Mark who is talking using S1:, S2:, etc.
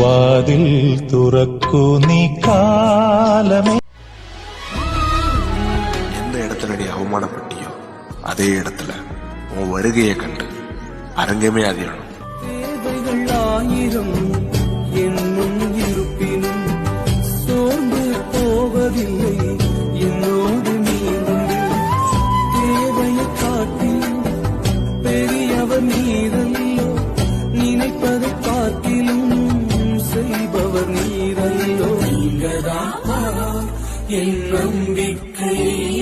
S1: വാതിൽ തുറക്കൂ നീ കാലമേ.
S2: எந்த இடத்துல நீ அவமானப்பட்டியோ அதே இடத்துல உன் வருகையை கண்டு அரங்கமே அதிரணும்.
S3: தேவைகள் ஆயிரம் என்னும் இருப்பினும் சோர்ந்து போவதில்லை என்னோடு நீ உண்டு. தேவையை காட்டிலும் பெரியவர் நீரல்லோ, நினைப்பதை காட்டிலும் செய்பவர் நீரல்லோ. நீங்கதான் என் நம்பிக்கை.